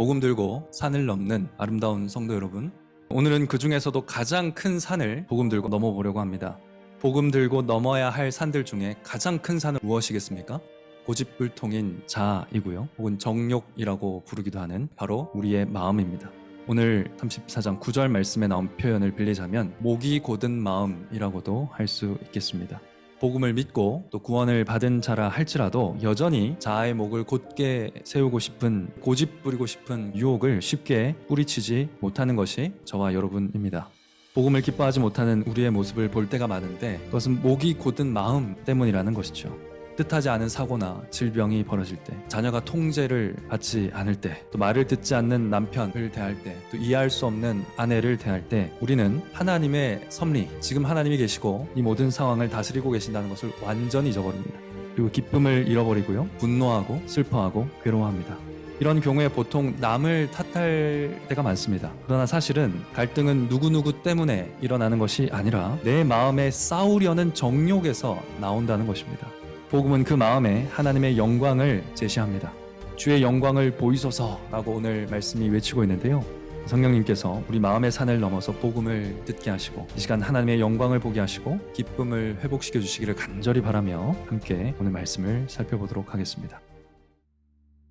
복음 들고 산을 넘는 아름다운 성도 여러분, 오늘은 그 중에서도 가장 큰 산을 복음 들고 넘어보려고 합니다. 복음 들고 넘어야 할 산들 중에 가장 큰 산은 무엇이겠습니까? 고집불통인 자아이고요, 혹은 정욕이라고 부르기도 하는 바로 우리의 마음입니다. 오늘 34장 9절 말씀에 나온 표현을 빌리자면 목이 곧은 마음이라고도 할 수 있겠습니다. 복음을 믿고 또 구원을 받은 자라 할지라도 여전히 자아의 목을 곧게 세우고 싶은, 고집 부리고 싶은 유혹을 쉽게 뿌리치지 못하는 것이 저와 여러분입니다. 복음을 기뻐하지 못하는 우리의 모습을 볼 때가 많은데 그것은 목이 곧은 마음 때문이라는 것이죠. 뜻하지 않은 사고나 질병이 벌어질 때, 자녀가 통제를 받지 않을 때, 또 말을 듣지 않는 남편을 대할 때, 또 이해할 수 없는 아내를 대할 때 우리는 하나님의 섭리, 지금 하나님이 계시고 이 모든 상황을 다스리고 계신다는 것을 완전히 잊어버립니다. 그리고 기쁨을 잃어버리고요, 분노하고 슬퍼하고 괴로워합니다. 이런 경우에 보통 남을 탓할 때가 많습니다. 그러나 사실은 갈등은 누구누구 때문에 일어나는 것이 아니라 내 마음에 싸우려는 정욕에서 나온다는 것입니다. 복음은 그 마음에 하나님의 영광을 제시합니다. 주의 영광을 보이소서라고 오늘 말씀이 외치고 있는데요, 성령님께서 우리 마음의 산을 넘어서 복음을 듣게 하시고 이 시간 하나님의 영광을 보게 하시고 기쁨을 회복시켜 주시기를 간절히 바라며 함께 오늘 말씀을 살펴보도록 하겠습니다.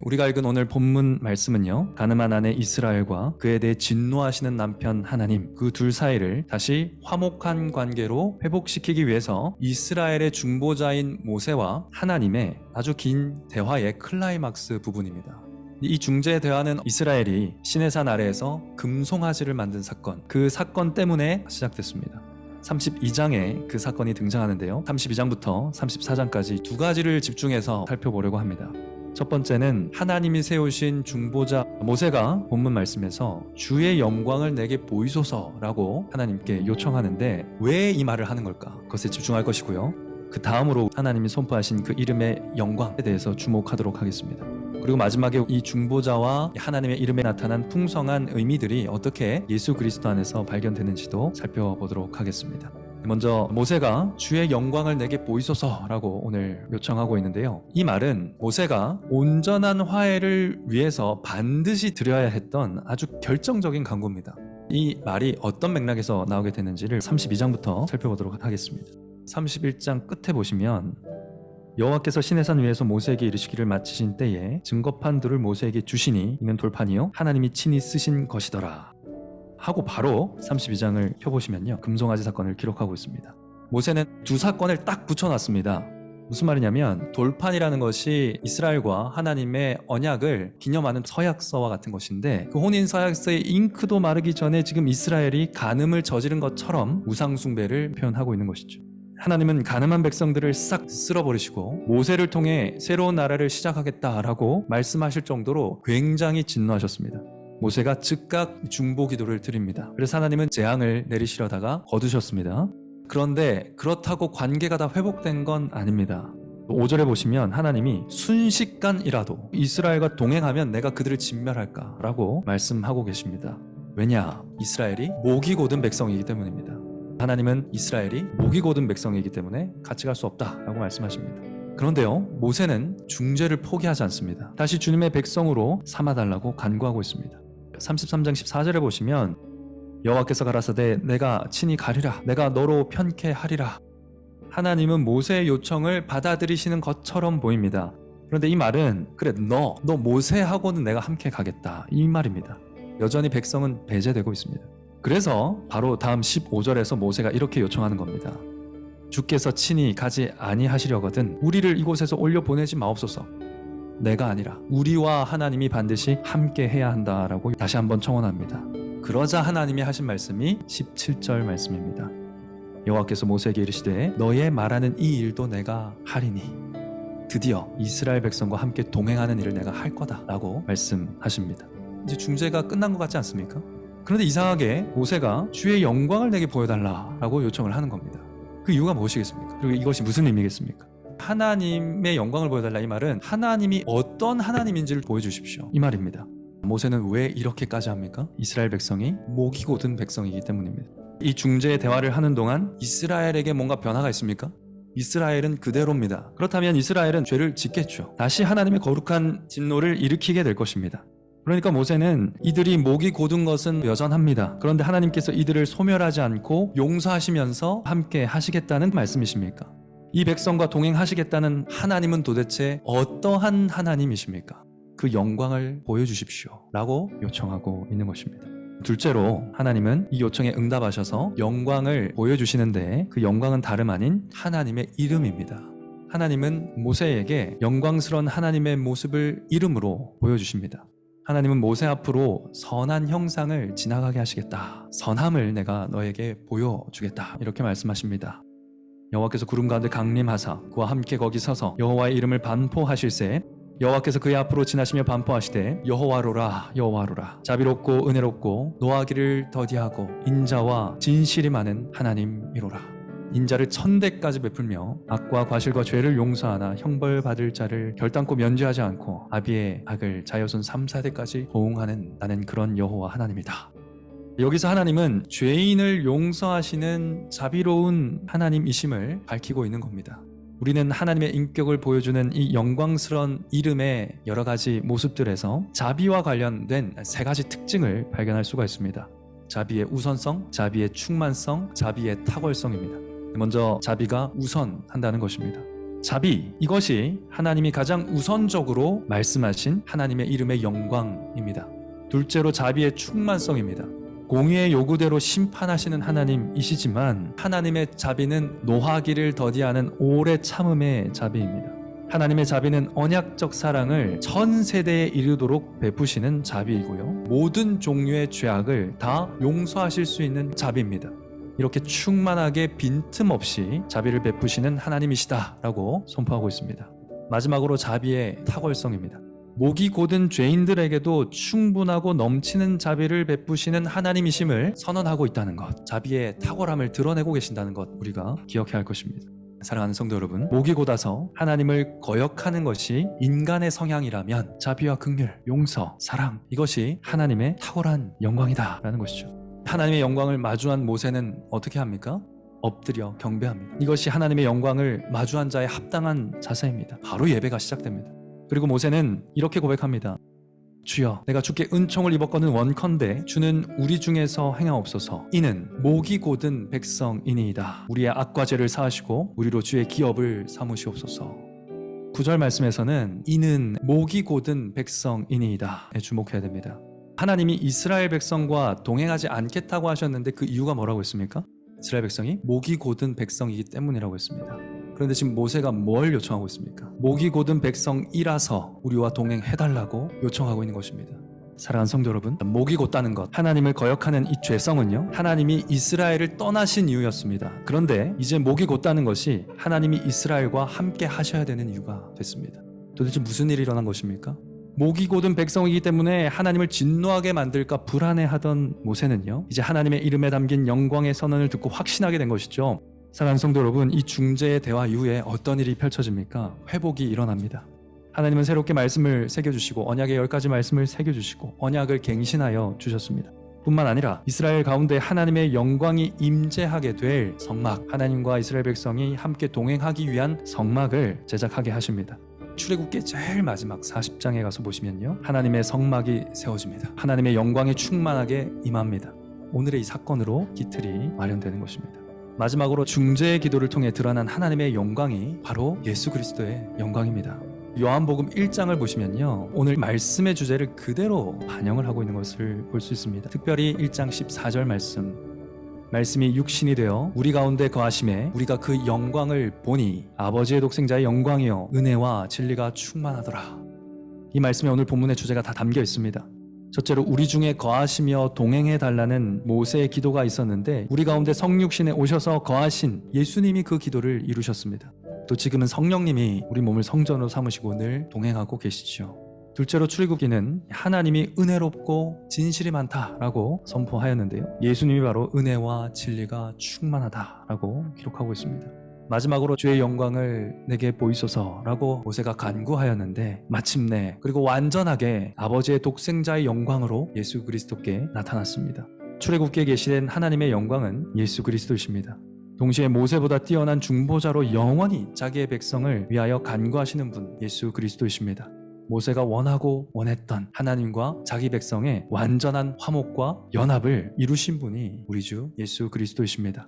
우리가 읽은 오늘 본문 말씀은요, 가늠한 아내 이스라엘과 그에 대해 진노하시는 남편 하나님, 그 둘 사이를 다시 화목한 관계로 회복시키기 위해서 이스라엘의 중보자인 모세와 하나님의 아주 긴 대화의 클라이막스 부분입니다. 이 중재 대화는 이스라엘이 시내산 아래에서 금송아지를 만든 사건, 그 사건 때문에 시작됐습니다. 32장에 그 사건이 등장하는데요, 32장부터 34장까지 두 가지를 집중해서 살펴보려고 합니다. 첫 번째는 하나님이 세우신 중보자 모세가 본문 말씀에서 주의 영광을 내게 보이소서라고 하나님께 요청하는데 왜 이 말을 하는 걸까? 그것에 집중할 것이고요, 그 다음으로 하나님이 선포하신 그 이름의 영광에 대해서 주목하도록 하겠습니다. 그리고 마지막에 이 중보자와 하나님의 이름에 나타난 풍성한 의미들이 어떻게 예수 그리스도 안에서 발견되는지도 살펴보도록 하겠습니다. 먼저 모세가 주의 영광을 내게 보이소서라고 오늘 요청하고 있는데요, 이 말은 모세가 온전한 화해를 위해서 반드시 드려야 했던 아주 결정적인 간구입니다. 이 말이 어떤 맥락에서 나오게 되는지를 32장부터 살펴보도록 하겠습니다. 31장 끝에 보시면 여호와께서 시내산 위에서 모세에게 이르시기를 마치신 때에 증거판들을 모세에게 주시니 이는 돌판이요 하나님이 친히 쓰신 것이더라 하고 바로 32장을 펴보시면요, 금송아지 사건을 기록하고 있습니다. 모세는 두 사건을 딱 붙여놨습니다. 무슨 말이냐면 돌판이라는 것이 이스라엘과 하나님의 언약을 기념하는 서약서와 같은 것인데, 그 혼인 서약서의 잉크도 마르기 전에 지금 이스라엘이 간음을 저지른 것처럼 우상 숭배를 표현하고 있는 것이죠. 하나님은 간음한 백성들을 싹 쓸어버리시고 모세를 통해 새로운 나라를 시작하겠다라고 말씀하실 정도로 굉장히 진노하셨습니다. 모세가 즉각 중보 기도를 드립니다. 그래서 하나님은 재앙을 내리시려다가 거두셨습니다. 그런데 그렇다고 관계가 다 회복된 건 아닙니다. 5절에 보시면 하나님이 순식간이라도 이스라엘과 동행하면 내가 그들을 진멸할까 라고 말씀하고 계십니다. 왜냐? 이스라엘이 목이 곧은 백성이기 때문입니다. 하나님은 이스라엘이 목이 곧은 백성이기 때문에 같이 갈 수 없다라고 말씀하십니다. 그런데요, 모세는 중재를 포기하지 않습니다. 다시 주님의 백성으로 삼아달라고 간구하고 있습니다. 33장 14절에 보시면 여호와께서 가라사대 내가 친히 가리라, 내가 너로 편케 하리라. 하나님은 모세의 요청을 받아들이시는 것처럼 보입니다. 그런데 이 말은 그래 너 모세하고는 내가 함께 가겠다, 이 말입니다. 여전히 백성은 배제되고 있습니다. 그래서 바로 다음 15절에서 모세가 이렇게 요청하는 겁니다. 주께서 친히 가지 아니하시려거든 우리를 이곳에서 올려보내지 마옵소서. 내가 아니라 우리와 하나님이 반드시 함께 해야 한다라고 다시 한번 청원합니다. 그러자 하나님이 하신 말씀이 17절 말씀입니다. 여호와께서 모세에게 이르시되 너의 말하는 이 일도 내가 하리니 드디어 이스라엘 백성과 함께 동행하는 일을 내가 할 거다 라고 말씀하십니다. 이제 중재가 끝난 것 같지 않습니까? 그런데 이상하게 모세가 주의 영광을 내게 보여달라라고 요청을 하는 겁니다. 그 이유가 무엇이겠습니까? 그리고 이것이 무슨 의미겠습니까? 하나님의 영광을 보여달라, 이 말은 하나님이 어떤 하나님인지를 보여주십시오, 이 말입니다. 모세는 왜 이렇게까지 합니까? 이스라엘 백성이 목이 곧은 백성이기 때문입니다. 이 중재의 대화를 하는 동안 이스라엘에게 뭔가 변화가 있습니까? 이스라엘은 그대로입니다. 그렇다면 이스라엘은 죄를 짓겠죠. 다시 하나님의 거룩한 진노를 일으키게 될 것입니다. 그러니까 모세는 이들이 목이 곧은 것은 여전합니다. 그런데 하나님께서 이들을 소멸하지 않고 용서하시면서 함께 하시겠다는 말씀이십니까? 이 백성과 동행하시겠다는 하나님은 도대체 어떠한 하나님이십니까? 그 영광을 보여주십시오 라고 요청하고 있는 것입니다. 둘째로 하나님은 이 요청에 응답하셔서 영광을 보여주시는데 그 영광은 다름 아닌 하나님의 이름입니다. 하나님은 모세에게 영광스러운 하나님의 모습을 이름으로 보여주십니다. 하나님은 모세 앞으로 선한 형상을 지나가게 하시겠다. 선함을 내가 너에게 보여주겠다. 이렇게 말씀하십니다. 여호와께서 구름 가운데 강림하사 그와 함께 거기 서서 여호와의 이름을 반포하실새 여호와께서 그의 앞으로 지나시며 반포하시되 여호와로라 여호와로라 자비롭고 은혜롭고 노하기를 더디하고 인자와 진실이 많은 하나님이로라. 인자를 1000대까지 베풀며 악과 과실과 죄를 용서하나 형벌 받을 자를 결단코 면제하지 않고 아비의 악을 자여손 3, 4대까지 보응하는 나는 그런 여호와 하나님이다. 여기서 하나님은 죄인을 용서하시는 자비로운 하나님이심을 밝히고 있는 겁니다. 우리는 하나님의 인격을 보여주는 이 영광스러운 이름의 여러 가지 모습들에서 자비와 관련된 3가지 특징을 발견할 수가 있습니다. 자비의 우선성, 자비의 충만성, 자비의 탁월성입니다. 먼저 자비가 우선한다는 것입니다. 자비, 이것이 하나님이 가장 우선적으로 말씀하신 하나님의 이름의 영광입니다. 둘째로 자비의 충만성입니다. 공의의 요구대로 심판하시는 하나님이시지만 하나님의 자비는 노하기를 더디하는 오래 참음의 자비입니다. 하나님의 자비는 언약적 사랑을 1000세대에 이르도록 베푸시는 자비이고요. 모든 종류의 죄악을 다 용서하실 수 있는 자비입니다. 이렇게 충만하게 빈틈없이 자비를 베푸시는 하나님이시다라고 선포하고 있습니다. 마지막으로 자비의 탁월성입니다. 목이 곧은 죄인들에게도 충분하고 넘치는 자비를 베푸시는 하나님이심을 선언하고 있다는 것, 자비의 탁월함을 드러내고 계신다는 것 우리가 기억해야 할 것입니다. 사랑하는 성도 여러분, 목이 곧아서 하나님을 거역하는 것이 인간의 성향이라면 자비와 긍휼, 용서, 사랑, 이것이 하나님의 탁월한 영광이다라는 것이죠. 하나님의 영광을 마주한 모세는 어떻게 합니까? 엎드려 경배합니다. 이것이 하나님의 영광을 마주한 자의 합당한 자세입니다. 바로 예배가 시작됩니다. 그리고 모세는 이렇게 고백합니다. 주여, 내가 주께 은총을 입었거든 원컨대 주는 우리 중에서 행하옵소서. 이는 목이 곧은 백성이니이다. 우리의 악과 죄를 사하시고 우리로 주의 기업을 삼으시옵소서. 9절 말씀에서는 이는 목이 곧은 백성이니이다에 주목해야 됩니다. 하나님이 이스라엘 백성과 동행하지 않겠다고 하셨는데 그 이유가 뭐라고 했습니까? 이스라엘 백성이 목이 곧은 백성이기 때문이라고 했습니다. 그런데 지금 모세가 뭘 요청하고 있습니까? 목이 곧은 백성이라서 우리와 동행해달라고 요청하고 있는 것입니다. 사랑하는 성도 여러분, 목이 곧다는 것, 하나님을 거역하는 이 죄성은요, 하나님이 이스라엘을 떠나신 이유였습니다. 그런데 이제 목이 곧다는 것이 하나님이 이스라엘과 함께 하셔야 되는 이유가 됐습니다. 도대체 무슨 일이 일어난 것입니까? 목이 곧은 백성이기 때문에 하나님을 진노하게 만들까 불안해하던 모세는요, 이제 하나님의 이름에 담긴 영광의 선언을 듣고 확신하게 된 것이죠. 사랑하는 성도 여러분, 이 중재의 대화 이후에 어떤 일이 펼쳐집니까? 회복이 일어납니다. 하나님은 새롭게 말씀을 새겨주시고 언약의 10가지 말씀을 새겨주시고 언약을 갱신하여 주셨습니다. 뿐만 아니라 이스라엘 가운데 하나님의 영광이 임재하게 될 성막, 하나님과 이스라엘 백성이 함께 동행하기 위한 성막을 제작하게 하십니다. 출애굽기 제일 마지막 40장에 가서 보시면요, 하나님의 성막이 세워집니다. 하나님의 영광이 충만하게 임합니다. 오늘의 이 사건으로 기틀이 마련되는 것입니다. 마지막으로 중재의 기도를 통해 드러난 하나님의 영광이 바로 예수 그리스도의 영광입니다. 요한복음 1장을 보시면요, 오늘 말씀의 주제를 그대로 반영을 하고 있는 것을 볼 수 있습니다. 특별히 1장 14절 말씀이 육신이 되어 우리 가운데 거하심에 우리가 그 영광을 보니 아버지의 독생자의 영광이요 은혜와 진리가 충만하더라. 이 말씀에 오늘 본문의 주제가 다 담겨 있습니다. 첫째로 우리 중에 거하시며 동행해 달라는 모세의 기도가 있었는데 우리 가운데 성육신에 오셔서 거하신 예수님이 그 기도를 이루셨습니다. 또 지금은 성령님이 우리 몸을 성전으로 삼으시고 늘 동행하고 계시죠. 둘째로 출애굽기는 하나님이 은혜롭고 진실이 많다라고 선포하였는데요, 예수님이 바로 은혜와 진리가 충만하다라고 기록하고 있습니다. 마지막으로 주의 영광을 내게 보이소서라고 모세가 간구하였는데 마침내 그리고 완전하게 아버지의 독생자의 영광으로 예수 그리스도께 나타났습니다. 출애굽기에 계시된 하나님의 영광은 예수 그리스도이십니다. 동시에 모세보다 뛰어난 중보자로 영원히 자기의 백성을 위하여 간구하시는 분 예수 그리스도이십니다. 모세가 원하고 원했던 하나님과 자기 백성의 완전한 화목과 연합을 이루신 분이 우리 주 예수 그리스도이십니다.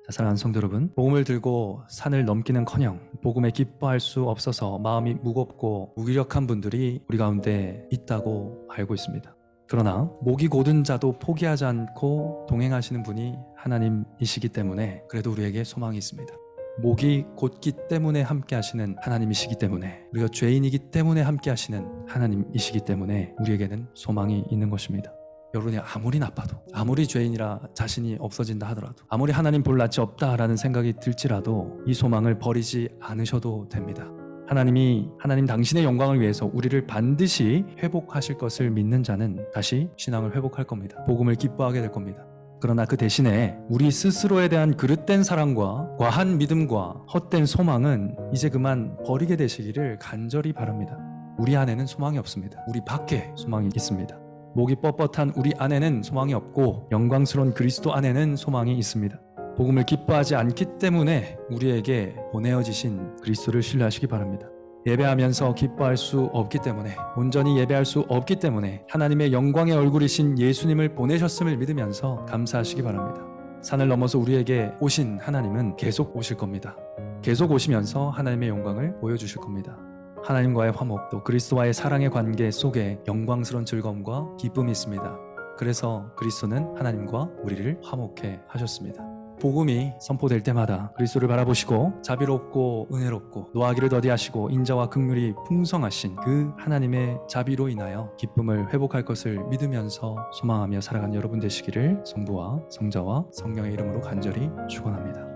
자, 사랑하는 성도 여러분, 복음을 들고 산을 넘기는커녕 복음에 기뻐할 수 없어서 마음이 무겁고 무기력한 분들이 우리 가운데 있다고 알고 있습니다. 그러나 목이 곧은 자도 포기하지 않고 동행하시는 분이 하나님이시기 때문에 그래도 우리에게 소망이 있습니다. 목이 곧기 때문에 함께 하시는 하나님이시기 때문에, 우리가 죄인이기 때문에 함께 하시는 하나님이시기 때문에 우리에게는 소망이 있는 것입니다. 여러분이 아무리 나빠도, 아무리 죄인이라 자신이 없어진다 하더라도, 아무리 하나님 볼 낯이 없다라는 생각이 들지라도 이 소망을 버리지 않으셔도 됩니다. 하나님 당신의 영광을 위해서 우리를 반드시 회복하실 것을 믿는 자는 다시 신앙을 회복할 겁니다. 복음을 기뻐하게 될 겁니다. 그러나 그 대신에 우리 스스로에 대한 그릇된 사랑과 과한 믿음과 헛된 소망은 이제 그만 버리게 되시기를 간절히 바랍니다. 우리 안에는 소망이 없습니다. 우리 밖에 소망이 있습니다. 목이 뻣뻣한 우리 안에는 소망이 없고 영광스러운 그리스도 안에는 소망이 있습니다. 복음을 기뻐하지 않기 때문에 우리에게 보내어지신 그리스도를 신뢰하시기 바랍니다. 예배하면서 기뻐할 수 없기 때문에, 온전히 예배할 수 없기 때문에 하나님의 영광의 얼굴이신 예수님을 보내셨음을 믿으면서 감사하시기 바랍니다. 산을 넘어서 우리에게 오신 하나님은 계속 오실 겁니다. 계속 오시면서 하나님의 영광을 보여주실 겁니다. 하나님과의 화목, 또 그리스도와의 사랑의 관계 속에 영광스러운 즐거움과 기쁨이 있습니다. 그래서 그리스도는 하나님과 우리를 화목해 하셨습니다. 복음이 선포될 때마다 그리스도를 바라보시고 자비롭고 은혜롭고 노하기를 더디하시고 인자와 긍휼이 풍성하신 그 하나님의 자비로 인하여 기쁨을 회복할 것을 믿으면서 소망하며 살아가는 여러분 되시기를 성부와 성자와 성령의 이름으로 간절히 축원합니다.